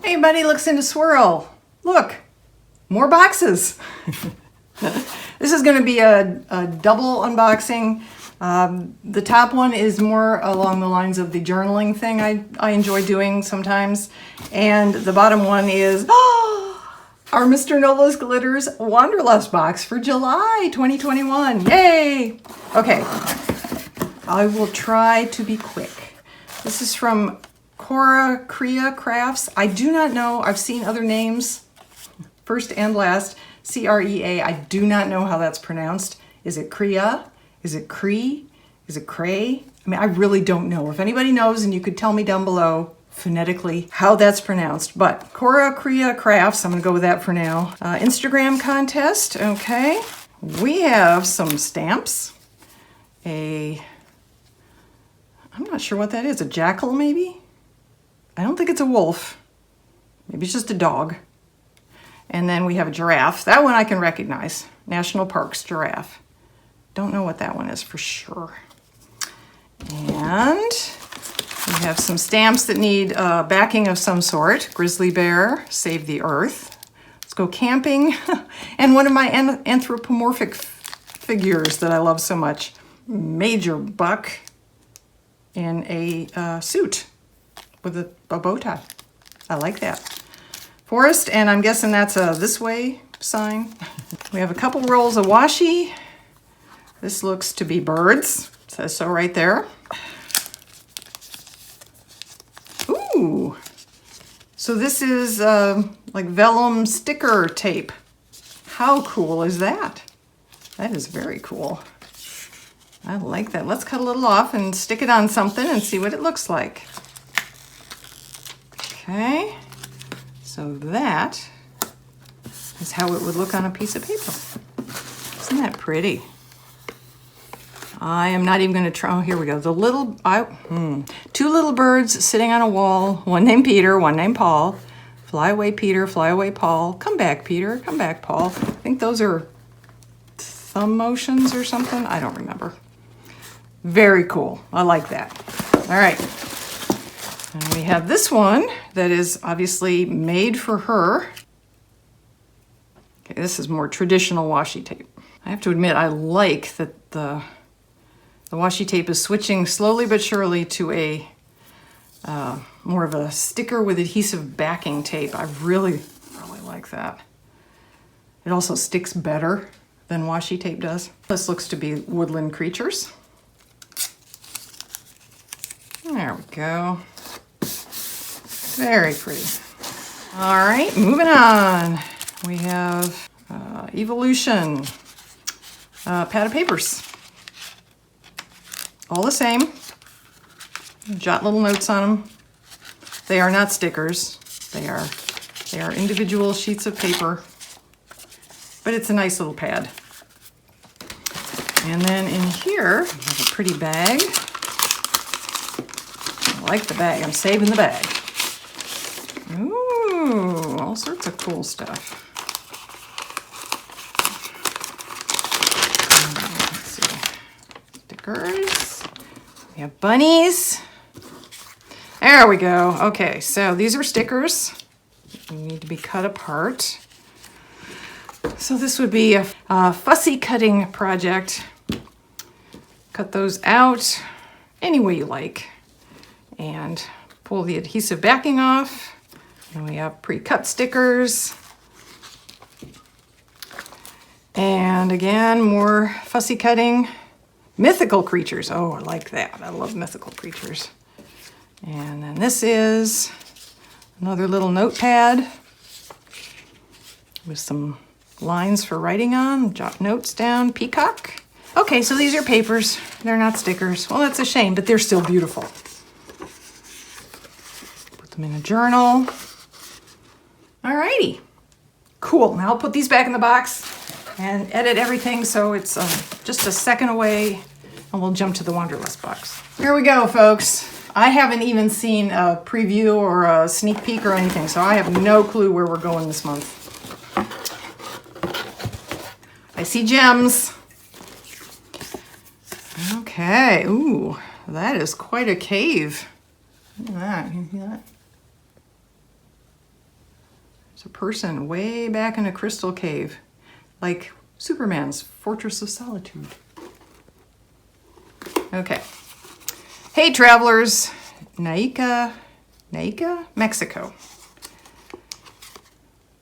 Hey buddy, Luxinda Swirl. Look, more boxes. This is going to be a double unboxing. The top one is more along the lines of the journaling thing I enjoy doing sometimes. And the bottom one is our Mr. Nola's Glitters Wanderlust box for July 2021. Yay! Okay, I will try to be quick. This is from Cora Crea Crafts. I do not know. I've seen other names, first and last. C-R-E-A. I do not know how that's pronounced. Is it Crea? Is it Cree? Is it Cray? I mean, I really don't know. If anybody knows, and you could tell me down below phonetically how that's pronounced. But Cora Crea Crafts, I'm going to go with that for now. Instagram contest. Okay. We have some stamps. I'm not sure what that is. A jackal, maybe? I don't think it's a wolf. Maybe it's just a dog. And then we have a giraffe. That one I can recognize. National Parks giraffe. Don't know what that one is for sure. And we have some stamps that need backing of some sort. Grizzly bear, save the earth. Let's go camping. And one of my anthropomorphic figures that I love so much. Major buck in a suit with a bow tie. I like that. Forest, and I'm guessing that's a this way sign. We have a couple rolls of washi. This looks to be birds. It says so right there. Ooh. So this is like vellum sticker tape. How cool is that? That is very cool. I like that. Let's cut a little off and stick it on something and see what it looks like. Okay, so that is how it would look on a piece of paper. Isn't that pretty? I am not even going to try. Oh, here we go. Two little birds sitting on a wall. One named Peter, one named Paul. Fly away, Peter. Fly away, Paul. Come back, Peter. Come back, Paul. I think those are thumb motions or something. I don't remember. Very cool. I like that. All right. And we have this one that is obviously made for her. Okay, this is more traditional washi tape. I have to admit, I like that the washi tape is switching slowly but surely to a more of a sticker with adhesive backing tape. I really, really like that. It also sticks better than washi tape does. This looks to be woodland creatures. There we go. Very pretty. All right, moving on. We have Evolution pad of papers. All the same. Jot little notes on them. They are not stickers. They are individual sheets of paper. But it's a nice little pad. And then in here, we have a pretty bag. I like the bag. I'm saving the bag. Ooh, all sorts of cool stuff. Let's see. Stickers. We have bunnies. There we go. Okay, so these are stickers. They need to be cut apart. So this would be a fussy cutting project. Cut those out any way you like. And pull the adhesive backing off. And we have pre-cut stickers. And again, more fussy cutting. Mythical creatures. Oh, I like that. I love mythical creatures. And then this is another little notepad with some lines for writing on. Jot notes down. Peacock. Okay, so these are papers. They're not stickers. Well, that's a shame, but they're still beautiful. Put them in a journal. Alrighty, cool. Now I'll put these back in the box and edit everything so it's just a second away, and we'll jump to the Wanderlust box. Here we go, folks. I haven't even seen a preview or a sneak peek or anything, so I have no clue where we're going this month. I see gems. Okay, ooh, that is quite a cave. Look at that, can you see that? It's a person way back in a crystal cave, like Superman's Fortress of Solitude. Okay. Hey travelers, Naica, Mexico.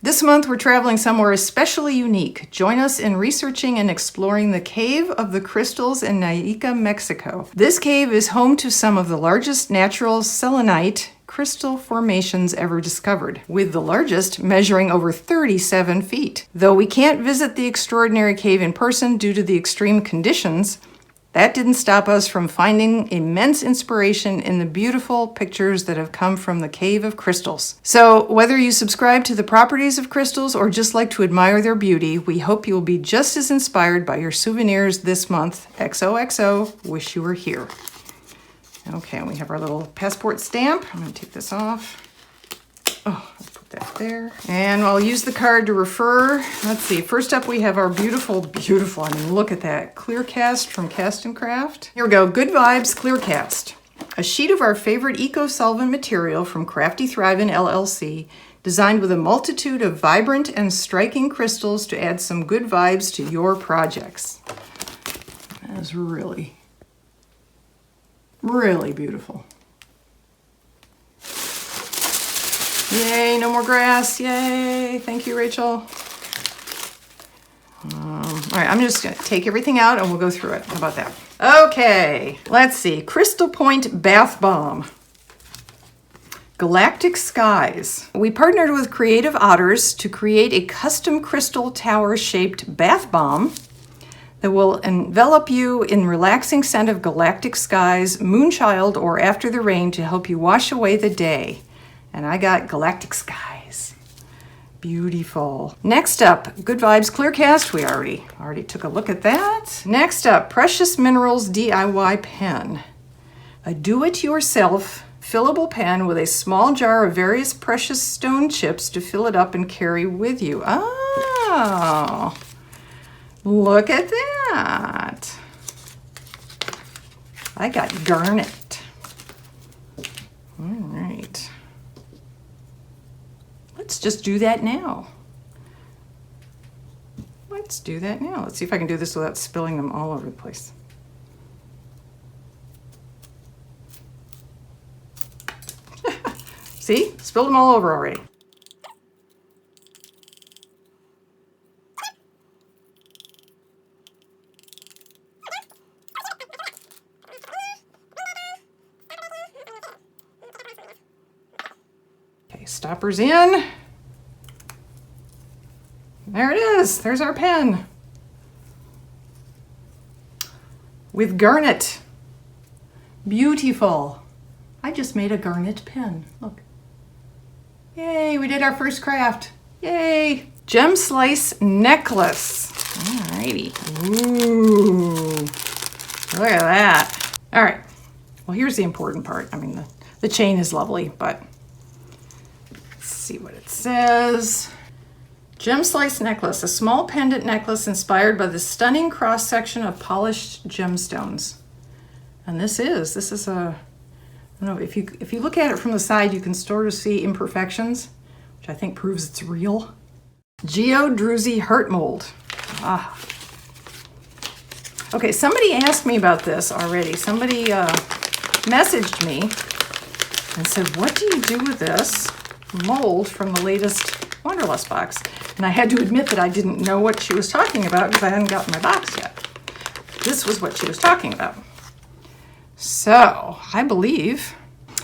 This month we're traveling somewhere especially unique. Join us in researching and exploring the Cave of the Crystals in Naica, Mexico. This cave is home to some of the largest natural selenite crystal formations ever discovered, with the largest measuring over 37 feet. Though we can't visit the extraordinary cave in person due to the extreme conditions, that didn't stop us from finding immense inspiration in the beautiful pictures that have come from the Cave of Crystals. So whether you subscribe to the properties of crystals or just like to admire their beauty, we hope you will be just as inspired by your souvenirs this month. XOXO, wish you were here. Okay, and we have our little passport stamp. I'm gonna take this off. Oh, I'll put that there. And I'll use the card to refer. Let's see, first up we have our beautiful, I mean, look at that. Clear Cast from Cast and Craft. Here we go, Good Vibes Clear Cast. A sheet of our favorite eco-solvent material from Crafty Thrivin' LLC, designed with a multitude of vibrant and striking crystals to add some good vibes to your projects. That is really, really beautiful. Yay, no more grass. Yay. Thank you, Rachel. All right, I'm just going to take everything out and we'll go through it. How about that? Okay, let's see. Crystal Point Bath Bomb. Galactic Skies. We partnered with Creative Otters to create a custom crystal tower-shaped bath bomb that will envelop you in relaxing scent of galactic skies, moonchild, or after the rain to help you wash away the day. And I got Galactic Skies. Beautiful. Next up, Good Vibes Clear Cast. We already took a look at that. Next up, Precious Minerals DIY Pen. A do-it-yourself fillable pen with a small jar of various precious stone chips to fill it up and carry with you. Oh, look at that. I got garnet. All right. Let's just do that now. Let's do that now. Let's see if I can do this without spilling them all over the place. See? Spilled them all over already. Okay, stoppers in. There it is. There's our pen. With garnet. Beautiful. I just made a garnet pen. Look. Yay, we did our first craft. Yay. Gem slice necklace. Alrighty. Ooh. Look at that. All right. Well, here's the important part. I mean, the chain is lovely, but let's see what it says. Gem slice necklace, a small pendant necklace inspired by the stunning cross-section of polished gemstones. And this is a, I don't know, if you look at it from the side, you can sort of see imperfections, which I think proves it's real. Geodruzy heart mold. Ah. Okay, somebody asked me about this already. Somebody messaged me and said, what do you do with this mold from the latest Wanderlust box? And I had to admit that I didn't know what she was talking about because I hadn't gotten my box yet. This was what she was talking about. So, I believe,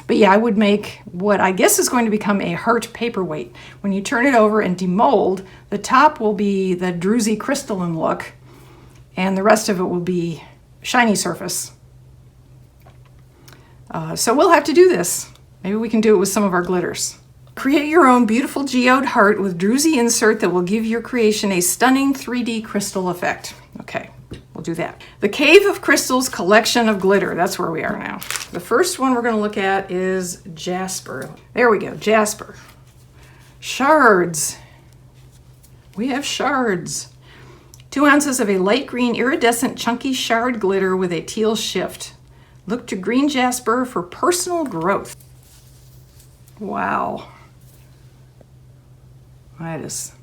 but yeah, I would make what I guess is going to become a heart paperweight. When you turn it over and demold, the top will be the druzy crystalline look, and the rest of it will be shiny surface. So we'll have to do this. Maybe we can do it with some of our glitters. Create your own beautiful geode heart with druzy insert that will give your creation a stunning 3D crystal effect. Okay, we'll do that. The Cave of Crystals collection of glitter. That's where we are now. The first one we're going to look at is jasper. There we go, jasper. Shards. We have shards. 2 ounces of a light green iridescent chunky shard glitter with a teal shift. Look to green jasper for personal growth. Wow. That is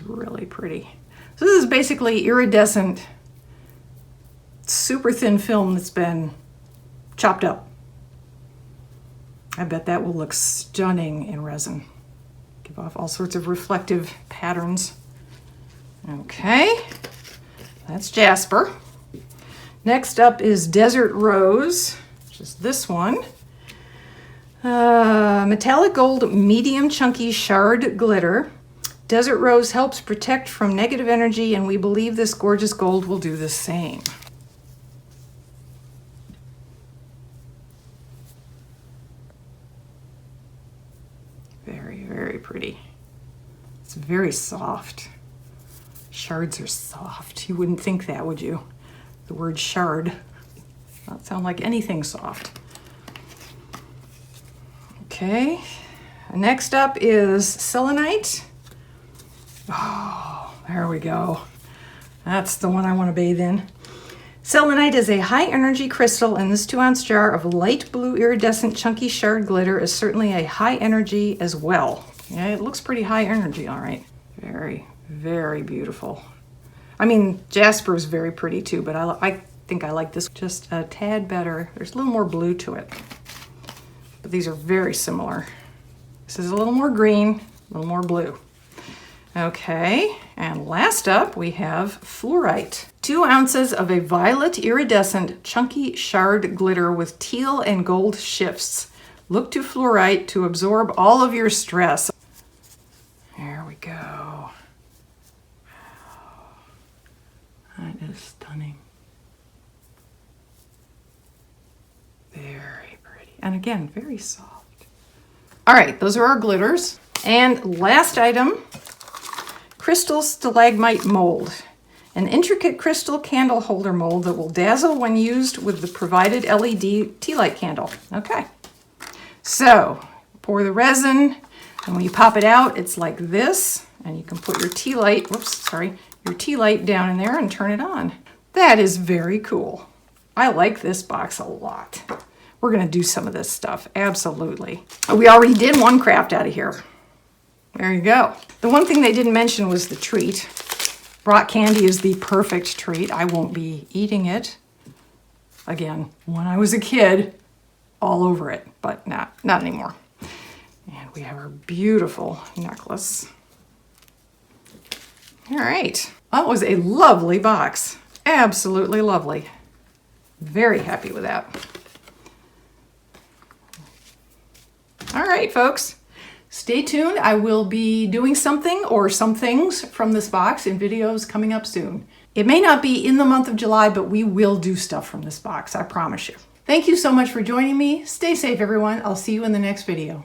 really pretty. So this is basically iridescent, super thin film that's been chopped up. I bet that will look stunning in resin. Give off all sorts of reflective patterns. Okay, that's jasper. Next up is Desert Rose, which is this one. Metallic gold, medium chunky shard glitter. Desert Rose helps protect from negative energy, and we believe this gorgeous gold will do the same. Very, very pretty. It's very soft. Shards are soft. You wouldn't think that, would you? The word shard does not sound like anything soft. Okay, next up is selenite. Oh, there we go. That's the one I want to bathe in. Selenite is a high energy crystal, and this 2-ounce jar of light blue iridescent chunky shard glitter is certainly a high energy as well. Yeah, it looks pretty high energy, all right. Very, very beautiful. I mean, jasper is very pretty too, but I think I like this just a tad better. There's a little more blue to it, but these are very similar. This is a little more green, a little more blue. Okay, and last up we have fluorite. 2 ounces of a violet iridescent chunky shard glitter with teal and gold shifts. Look to fluorite to absorb all of your stress. There we go. Wow. That is stunning. Very pretty. And again, very soft. All right, those are our glitters. And last item, crystal stalagmite mold. An intricate crystal candle holder mold that will dazzle when used with the provided LED tea light candle. Okay, so pour the resin, and when you pop it out, it's like this, and you can put your tea light, your tea light down in there and turn it on. That is very cool. I like this box a lot. We're gonna do some of this stuff, absolutely. We already did one craft out of here. There you go. The one thing they didn't mention was the treat. Rock candy is the perfect treat. I won't be eating it. Again, when I was a kid, all over it, but not anymore. And we have our beautiful necklace. All right, that was a lovely box. Absolutely lovely. Very happy with that. All right, folks. Stay tuned. I will be doing something or some things from this box in videos coming up soon. It may not be in the month of July, but we will do stuff from this box, I promise you. Thank you so much for joining me. Stay safe, everyone. I'll see you in the next video.